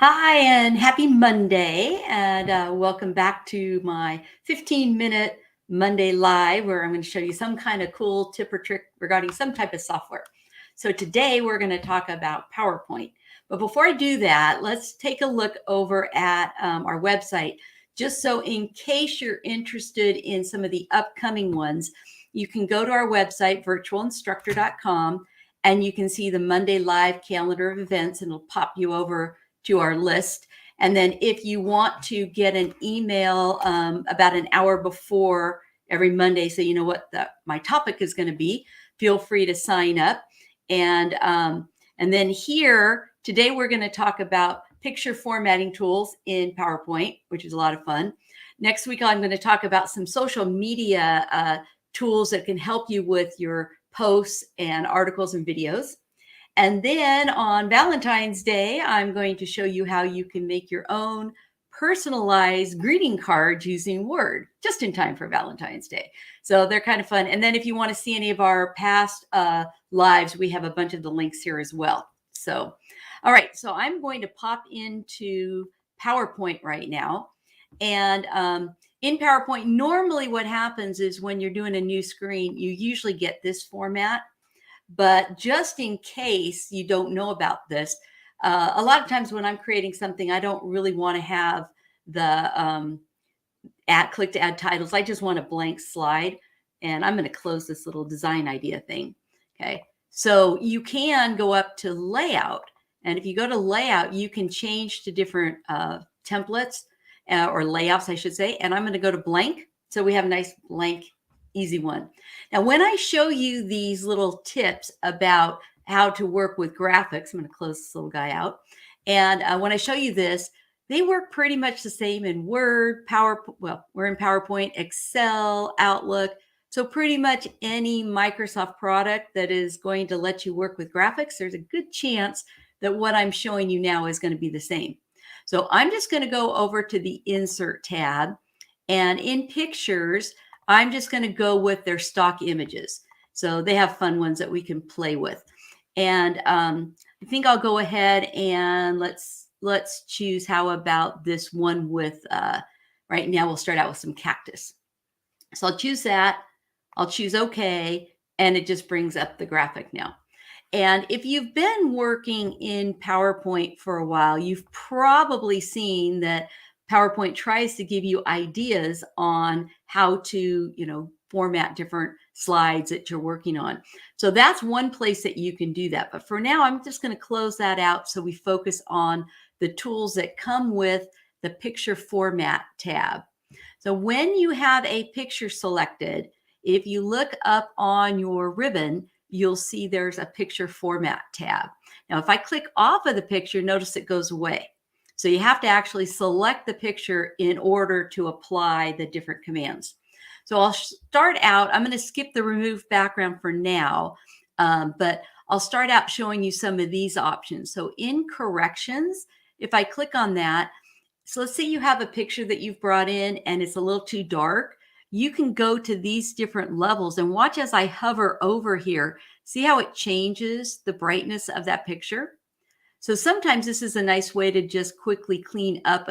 Hi, and happy Monday, and welcome back to my 15-minute Monday Live, where I'm going to show you some kind of cool tip or trick regarding some type of software. So today we're going to talk about PowerPoint. But before I do that, let's take a look over at our website, just so in case you're interested in some of the upcoming ones, you can go to our website, virtualinstructor.com, and you can see the Monday Live calendar of events, and it'll pop you over to our list. And then if you want to get an email about an hour before every Monday, so you know what my topic is going to be, feel free to sign up. And then here today we're going to talk about picture formatting tools in PowerPoint, which is a lot of fun. Next week I'm going to talk about some social media tools that can help you with your posts and articles and videos. And then on Valentine's Day, I'm going to show you how you can make your own personalized greeting cards using Word, just in time for Valentine's Day. So they're kind of fun. And then if you want to see any of our past lives, we have a bunch of the links here as well. So, all right, so I'm going to pop into PowerPoint right now. And in PowerPoint, normally what happens is when you're doing a new screen, you usually get this format. But just in case you don't know about this, a lot of times when I'm creating something, I don't really want to have the click to add titles. I just want a blank slide. And I'm going to close this little design idea thing. Okay. So you can go up to layout. And if you go to layout, you can change to different templates or layouts, I should say. And I'm going to go to blank. So we have a nice blank, easy one. Now, when I show you these little tips about how to work with graphics, I'm going to close this little guy out. And when I show you this, they work pretty much the same in Word, we're in PowerPoint, Excel, Outlook. So pretty much any Microsoft product that is going to let you work with graphics, there's a good chance that what I'm showing you now is going to be the same. So I'm just going to go over to the Insert tab, and in Pictures, I'm just going to go with their stock images. So they have fun ones that we can play with. And I think I'll go ahead and let's choose, how about this one with, right now we'll start out with some cactus. So I'll choose that. I'll choose OK, and it just brings up the graphic now. And if you've been working in PowerPoint for a while, you've probably seen that PowerPoint tries to give you ideas on how to, format different slides that you're working on. So that's one place that you can do that. But for now, I'm just going to close that out so we focus on the tools that come with the Picture Format tab. So when you have a picture selected, if you look up on your ribbon, you'll see there's a Picture Format tab. Now, if I click off of the picture, notice it goes away. So you have to actually select the picture in order to apply the different commands. So I'll start out, I'm going to skip the remove background for now, but I'll start out showing you some of these options. So in corrections, if I click on that, so let's say you have a picture that you've brought in and it's a little too dark, you can go to these different levels and watch as I hover over here. See how it changes the brightness of that picture? So sometimes this is a nice way to just quickly clean up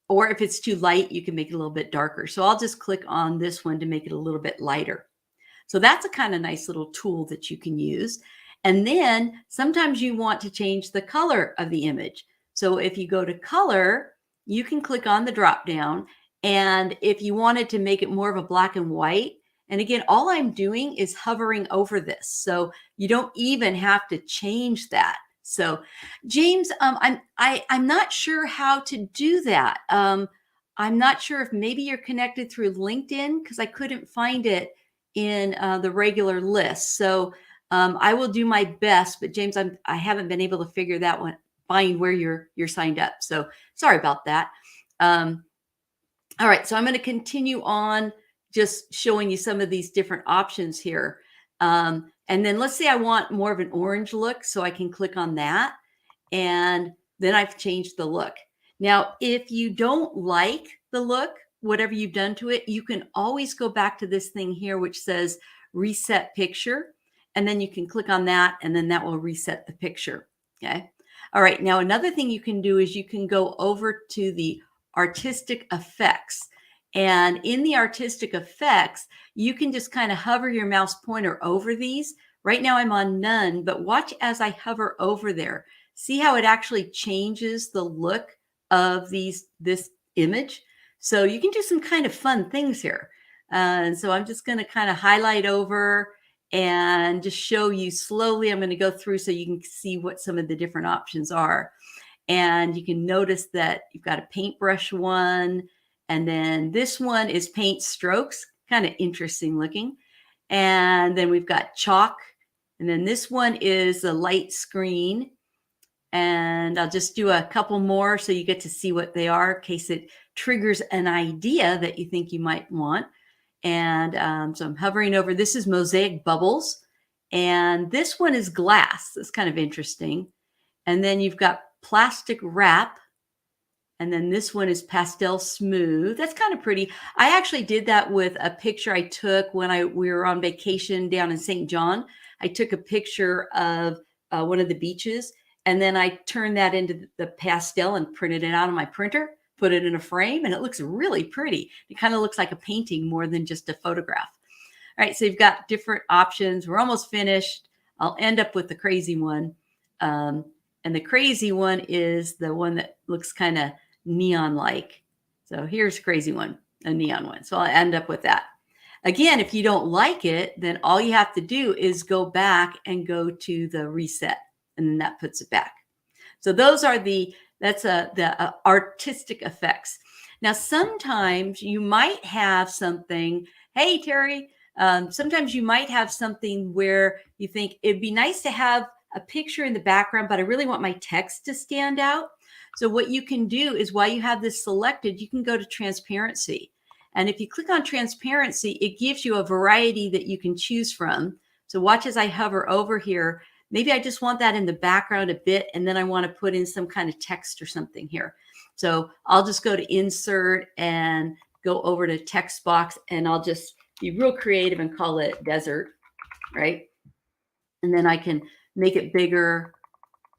or if it's too light, you can make it a little bit darker. So I'll just click on this one to make it a little bit lighter. So that's a kind of nice little tool that you can use. And then sometimes you want to change the color of the image. So if you go to color, you can click on the drop down. And if you wanted to make it more of a black and white, and again, all I'm doing is hovering over this. So you don't even have to change that. So James, I'm not sure how to do that. I'm not sure if maybe you're connected through LinkedIn, because I couldn't find it in the regular list. So I will do my best, but James, I haven't been able to figure that one, find where you're signed up. So sorry about that. All right, so I'm going to continue on just showing you some of these different options here. And then let's say I want more of an orange look, so I can click on that. And then I've changed the look. Now, if you don't like the look, whatever you've done to it, you can always go back to this thing here, which says Reset Picture. And then you can click on that, and then that will reset the picture. Okay. All right, now another thing you can do is you can go over to the artistic effects. And in the artistic effects, you can just kind of hover your mouse pointer over these. Right now I'm on none, but watch as I hover over there. See how it actually changes the look of this image? So you can do some kind of fun things here. And so I'm just going to kind of highlight over and just show you slowly. I'm going to go through so you can see what some of the different options are. And you can notice that you've got a paintbrush one, and then this one is paint strokes, kind of interesting looking. And then we've got chalk, and then this one is a light screen. And I'll just do a couple more so you get to see what they are in case it triggers an idea that you think you might want. And so I'm hovering over, this is mosaic bubbles. And this one is glass. That's kind of interesting. And then you've got plastic wrap. And then this one is pastel smooth. That's kind of pretty. I actually did that with a picture I took when we were on vacation down in St. John. I took a picture of one of the beaches, and then I turned that into the pastel and printed it out on my printer, put it in a frame, and it looks really pretty. It kind of looks like a painting more than just a photograph. All right, so you've got different options. We're almost finished. I'll end up with the crazy one. And the crazy one is the one that looks kind of neon-like. So here's a crazy one, a neon one. So I'll end up with that. Again, if you don't like it, then all you have to do is go back and go to the reset, and then that puts it back. So those are the artistic effects. Now, sometimes you might have something, hey, Terry, sometimes you might have something where you think it'd be nice to have a picture in the background, but I really want my text to stand out. So what you can do is while you have this selected, you can go to transparency. And if you click on transparency, it gives you a variety that you can choose from. So watch as I hover over here. Maybe I just want that in the background a bit, and then I want to put in some kind of text or something here. So I'll just go to insert and go over to text box, and I'll just be real creative and call it desert, right? And then I can make it bigger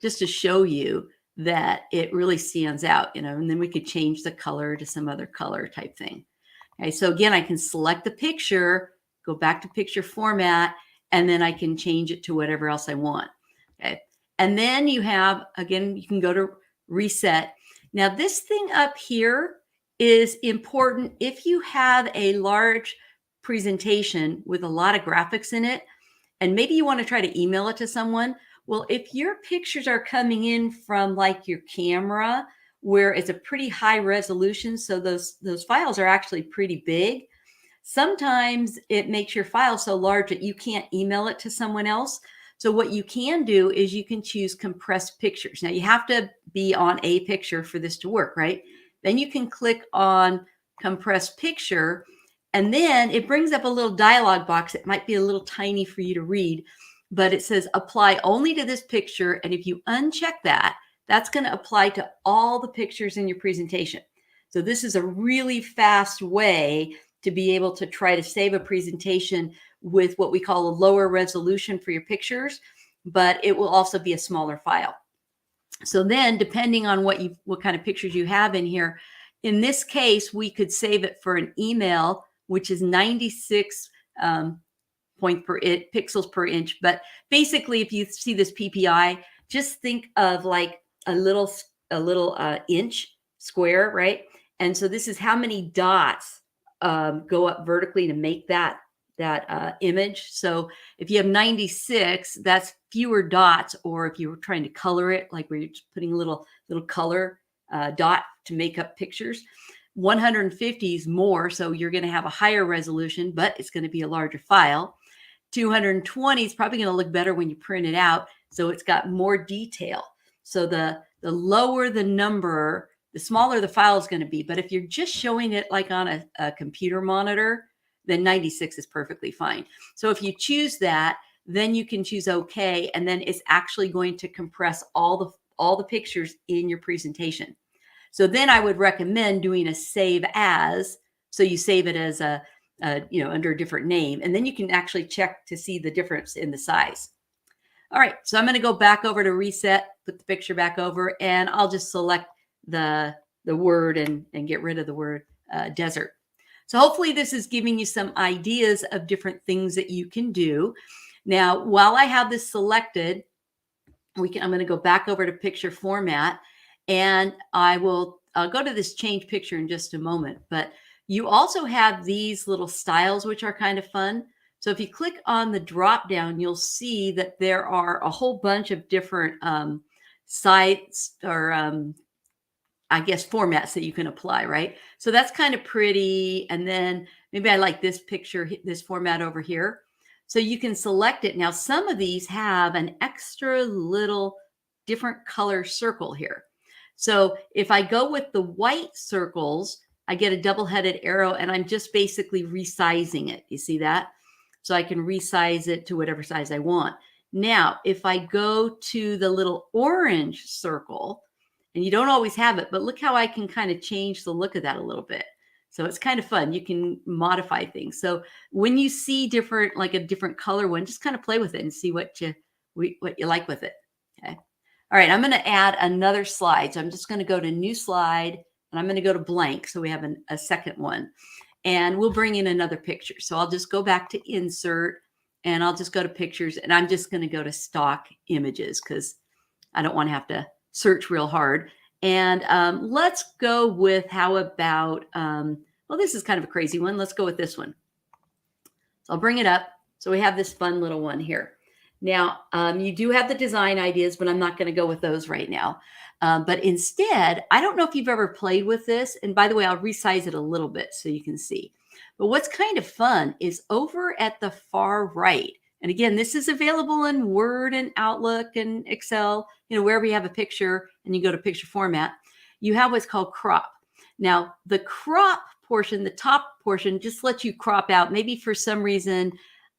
just to show you that it really stands out, and then we could change the color to some other color type thing. Okay, so again, I can select the picture, go back to picture format, and then I can change it to whatever else I want. Okay, and then you have, again, you can go to reset. Now this thing up here is important if you have a large presentation with a lot of graphics in it, and maybe you want to try to email it to someone. Well, if your pictures are coming in from like your camera, where it's a pretty high resolution, so those files are actually pretty big, sometimes it makes your file so large that you can't email it to someone else. So what you can do is you can choose compressed pictures. Now you have to be on a picture for this to work, right? Then you can click on compressed picture, and then it brings up a little dialog box. It might be a little tiny for you to read, but it says apply only to this picture. And if you uncheck that, that's going to apply to all the pictures in your presentation. So this is a really fast way to be able to try to save a presentation with what we call a lower resolution for your pictures, but it will also be a smaller file. So then depending on what kind of pictures you have in here, in this case, we could save it for an email, which is 96 pixels per inch. But basically, if you see this PPI, just think of like a little inch square, right? And so this is how many dots go up vertically to make that image. So if you have 96, that's fewer dots. Or if you were trying to color it, like where you're just putting a little color dot to make up pictures, 150 is more. So you're going to have a higher resolution, but it's going to be a larger file. 220 is probably going to look better when you print it out. So it's got more detail. So the lower the number, the smaller the file is going to be. But if you're just showing it like on a computer monitor, then 96 is perfectly fine. So if you choose that, then you can choose OK, and then it's actually going to compress all the pictures in your presentation. So then I would recommend doing a save as. So you save it as under a different name, and then you can actually check to see the difference in the size. All right, so I'm going to go back over to reset, put the picture back over, and I'll just select the word and get rid of the word desert. So hopefully this is giving you some ideas of different things that you can do. Now, while I have this selected, I'm going to go back over to picture format, and I'll go to this change picture in just a moment. But you also have these little styles, which are kind of fun. So if you click on the drop down, you'll see that there are a whole bunch of different sites or I guess formats that you can apply, right? So that's kind of pretty. And then maybe I like this picture, this format over here. So you can select it. Now, some of these have an extra little different color circle here. So if I go with the white circles, I get a double-headed arrow, and I'm just basically resizing it. You see that? So I can resize it to whatever size I want. Now, if I go to the little orange circle, and you don't always have it, but look how I can kind of change the look of that a little bit. So it's kind of fun. You can modify things. So when you see different, like a different color one, just kind of play with it and see what you like with it. Okay. All right. I'm going to add another slide. So I'm just going to go to new slide, and I'm going to go to blank. So we have a second one, and we'll bring in another picture. So I'll just go back to insert, and I'll just go to pictures, and I'm just going to go to stock images because I don't want to have to search real hard. And let's go with, how about, well, this is kind of a crazy one. Let's go with this one. So I'll bring it up. So we have this fun little one here. Now, you do have the design ideas, but I'm not going to go with those right now. But instead, I don't know if you've ever played with this. And by the way, I'll resize it a little bit so you can see. But what's kind of fun is over at the far right. And again, this is available in Word and Outlook and Excel, wherever you have a picture and you go to picture format, you have what's called crop. Now, the crop portion, the top portion, just lets you crop out. Maybe for some reason,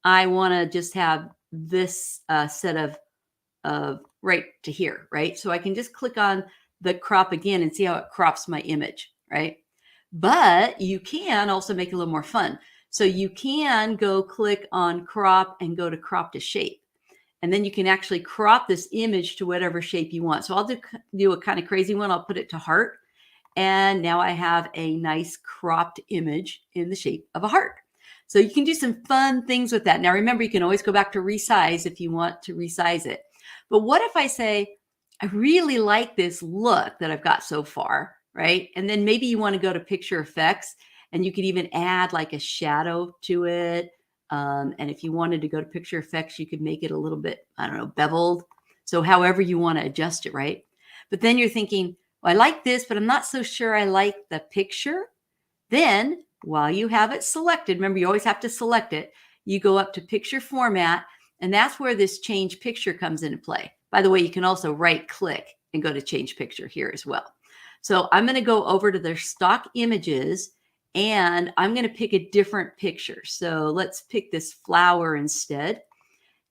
I want to just have this set of right to here, right? So I can just click on the crop again and see how it crops my image, right? But you can also make it a little more fun. So you can go click on crop and go to crop to shape. And then you can actually crop this image to whatever shape you want. So I'll do a kind of crazy one. I'll put it to heart. And now I have a nice cropped image in the shape of a heart. So you can do some fun things with that. Now, remember, you can always go back to resize if you want to resize it. But what if I say, I really like this look that I've got so far, right? And then maybe you want to go to picture effects, and you could even add like a shadow to it. And if you wanted to go to picture effects, you could make it a little bit, I don't know, beveled. So however you want to adjust it, right? But then you're thinking, well, I like this, but I'm not so sure I like the picture. Then while you have it selected, remember, you always have to select it. You go up to picture format, and that's where this change picture comes into play. By the way, you can also right click and go to change picture here as well. So I'm going to go over to their stock images, and I'm going to pick a different picture. So let's pick this flower instead.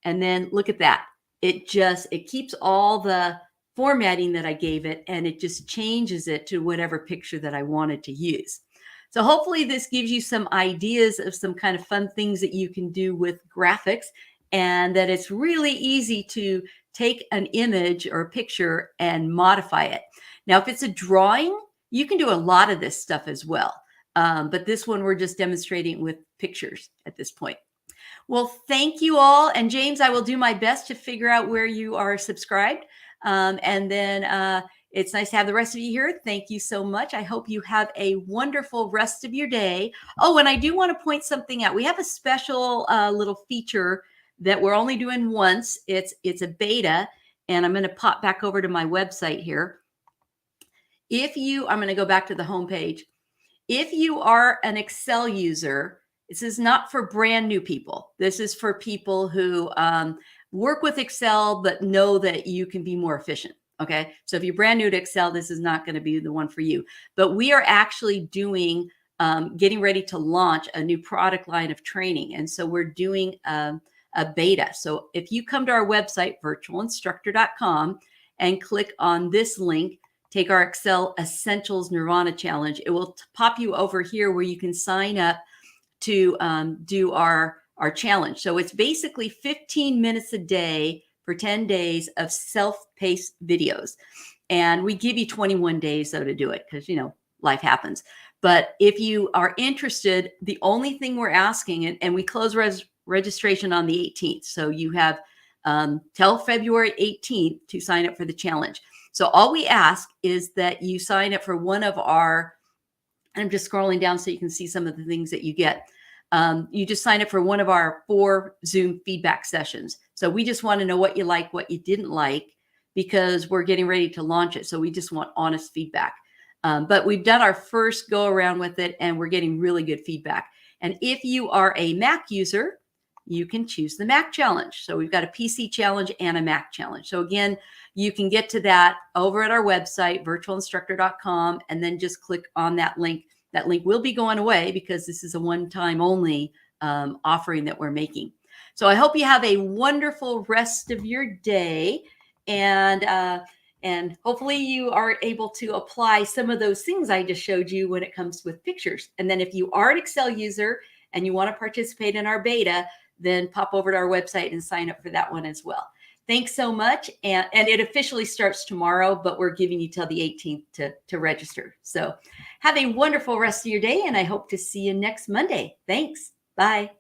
And then look at that. It keeps all the formatting that I gave it, and it just changes it to whatever picture that I wanted to use. So hopefully this gives you some ideas of some kind of fun things that you can do with graphics, and that it's really easy to take an image or a picture and modify it. Now, if it's a drawing, you can do a lot of this stuff as well. But this one, we're just demonstrating with pictures at this point. Well, thank you all. And James, I will do my best to figure out where you are subscribed. And then it's nice to have the rest of you here. Thank you so much. I hope you have a wonderful rest of your day. Oh, and I do want to point something out. We have a special little feature that we're only doing once. It's a beta, and I'm going to pop back over to my website here. I'm going to go back to the home page. If you are an Excel user, this is not for brand new people. This is for people who work with Excel, but know that you can be more efficient. Okay. So if you're brand new to Excel, this is not going to be the one for you. But we are actually doing, getting ready to launch a new product line of training. And so we're doing a beta. So if you come to our website, virtualinstructor.com, and click on this link, take our Excel Essentials Nirvana Challenge, it will pop you over here where you can sign up to do our challenge. So it's basically 15 minutes a day for 10 days of self-paced videos. And we give you 21 days though to do it because, life happens. But if you are interested, the only thing we're asking, and we close registration on the 18th. So you have till February 18th to sign up for the challenge. So all we ask is that you sign up for one of our, I'm just scrolling down so you can see some of the things that you get. You just sign up for one of our 4 Zoom feedback sessions. So we just want to know what you like, what you didn't like, because we're getting ready to launch it. So we just want honest feedback. But we've done our first go around with it and we're getting really good feedback. And if you are a Mac user, you can choose the Mac challenge. So we've got a PC challenge and a Mac challenge. So again, you can get to that over at our website, virtualinstructor.com, and then just click on that link. That link will be going away because this is a one-time only offering that we're making. So I hope you have a wonderful rest of your day, and hopefully you are able to apply some of those things I just showed you when it comes with pictures. And then if you are an Excel user and you want to participate in our beta, then pop over to our website and sign up for that one as well. Thanks so much. And it officially starts tomorrow, but we're giving you till the 18th to register. So have a wonderful rest of your day, and I hope to see you next Monday. Thanks. Bye.